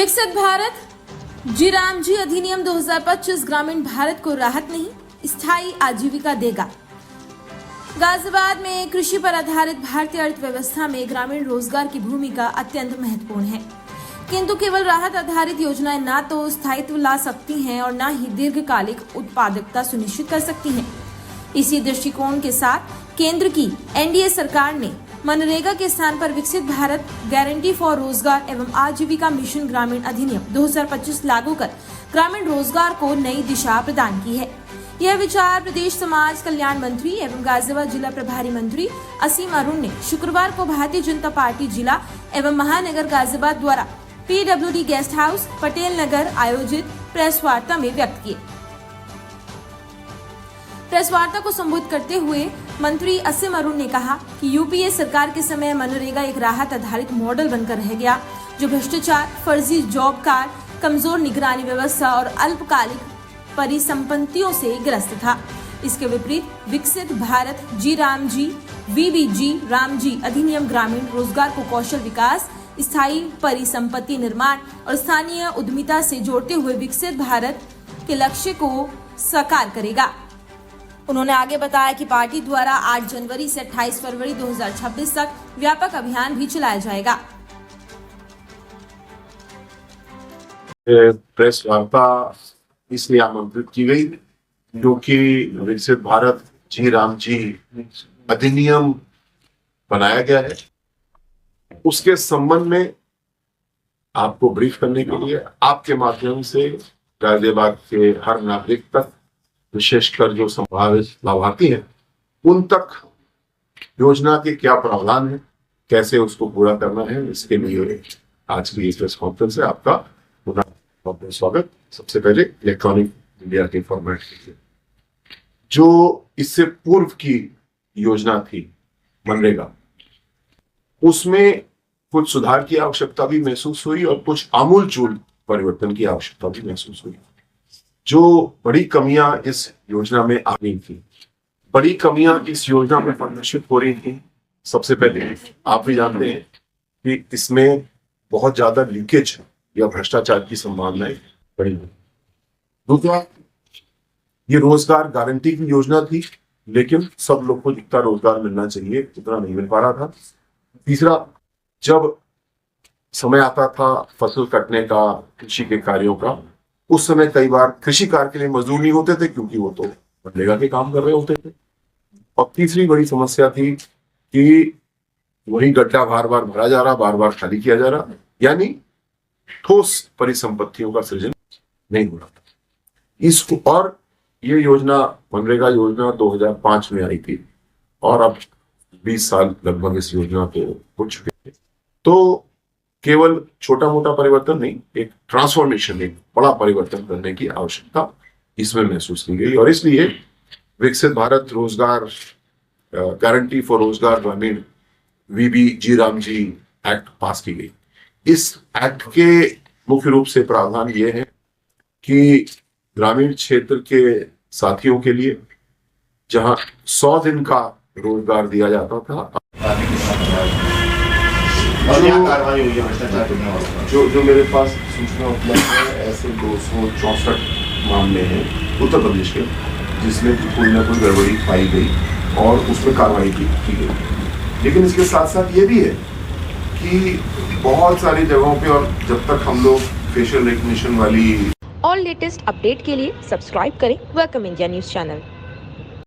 विकसित भारत जी राम जी अधिनियम 2025 ग्रामीण भारत को राहत नहीं, स्थायी आजीविका देगा। गाजियाबाद में कृषि पर आधारित भारतीय अर्थव्यवस्था में ग्रामीण रोजगार की भूमिका अत्यंत महत्वपूर्ण है, किंतु केवल राहत आधारित योजनाएं न तो स्थायित्व ला सकती हैं और न ही दीर्घकालिक उत्पादकता सुनिश्चित कर सकती हैं। इसी दृष्टिकोण के साथ केंद्र की एनडीए सरकार ने मनरेगा के स्थान पर विकसित भारत गारंटी फॉर रोजगार एवं आजीविका मिशन ग्रामीण अधिनियम 2025 लागू कर ग्रामीण रोजगार को नई दिशा प्रदान की है। यह विचार प्रदेश समाज कल्याण मंत्री एवं गाजियाबाद जिला प्रभारी मंत्री असीम अरुण ने शुक्रवार को भारतीय जनता पार्टी जिला एवं महानगर गाजियाबाद द्वारा PWD guest house Patel Nagar आयोजित प्रेस वार्ता में व्यक्त किए। प्रेस वार्ता को संबोधित करते हुए मंत्री असीम अरुण ने कहा कि यूपीए सरकार के समय मनरेगा एक राहत आधारित मॉडल बनकर रह गया, जो भ्रष्टाचार, फर्जी जॉब कार्ड, कमजोर निगरानी व्यवस्था और अल्पकालिक परिसंपत्तियों से ग्रस्त था। इसके विपरीत विकसित भारत जी राम जी VBG राम जी अधिनियम ग्रामीण रोजगार को कौशल विकास, स्थायी परिसंपत्ति निर्माण और स्थानीय उद्यमिता से जोड़ते हुए विकसित भारत के लक्ष्य को साकार करेगा। उन्होंने आगे बताया कि पार्टी द्वारा 8 जनवरी से 28 फरवरी 2026 तक व्यापक अभियान भी चलाया जाएगा। प्रेस वार्ता इसलिए आमंत्रित की गई क्योंकि विकसित भारत जी राम जी अधिनियम बनाया गया है। उसके संबंध में आपको ब्रीफ करने के लिए आपके माध्यम से गाजियाबाद के हर नागरिक तक, विशेषकर जो संभावित लाभार्थी हैं, उन तक योजना के क्या प्रावधान है, कैसे उसको पूरा करना है, इसके लिए आज की इस प्रेस कॉन्फ्रेंस से आपका पुनः बहुत स्वागत। सबसे पहले इलेक्ट्रॉनिक मीडिया के फॉर्मेट के लिए जो इससे पूर्व की योजना थी मनरेगा, उसमें कुछ सुधार की आवश्यकता भी महसूस हुई और कुछ आमूलचूल परिवर्तन की आवश्यकता भी महसूस हुई। जो बड़ी कमियां इस योजना में आ रही थी, बड़ी कमियां इस योजना में प्रदर्शित हो रही थी। सबसे पहले आप भी जानते हैं कि इसमें बहुत ज्यादा लीकेज या भ्रष्टाचार की संभावनाएं बड़ी हुई। दूसरा, ये रोजगार गारंटी की योजना थी, लेकिन सब लोग को जितना रोजगार मिलना चाहिए उतना नहीं मिल पा रहा था। तीसरा, जब समय आता था फसल कटने का, कृषि के कार्यों का, उस समय कई बार कृषि कार्य के लिए मजदूर नहीं होते थे क्योंकि वो तो मनरेगा के काम कर रहे होते थे। और तीसरी बड़ी समस्या थी कि वही गड्ढा बार बार भरा जा रहा, बार बार खाली किया जा रहा, यानी ठोस परिसंपत्तियों का सृजन नहीं हो रहा था। इसको, और ये योजना मनरेगा योजना 2005 में आई थी और अब 20 साल लगभग इस योजना को हो चुके थे। तो केवल छोटा मोटा परिवर्तन नहीं, एक ट्रांसफॉर्मेशन, एक बड़ा परिवर्तन करने की आवश्यकता इसमें महसूस की गई और इसलिए विकसित भारत रोजगार गारंटी फॉर रोजगार ग्रामीण VBG राम जी एक्ट पास की गई। इस एक्ट के मुख्य रूप से प्रावधान ये है कि ग्रामीण क्षेत्र के साथियों के लिए जहां 100 दिन का रोजगार दिया जाता था, जो मेरे पास सूचना उपलब्ध है, ऐसे 264 मामले हैं उत्तर प्रदेश के जिसमें कोई ना कोई गड़बड़ी पाई गई और उसमें कार्रवाई की गई। लेकिन इसके साथ साथ ये भी है कि बहुत सारी जगहों पे, और जब तक हम लोग फेशियल रिकग्निशन वाली और लेटेस्ट अपडेट के लिए सब्सक्राइब करें वेलकम इंडिया न्यूज चैनल।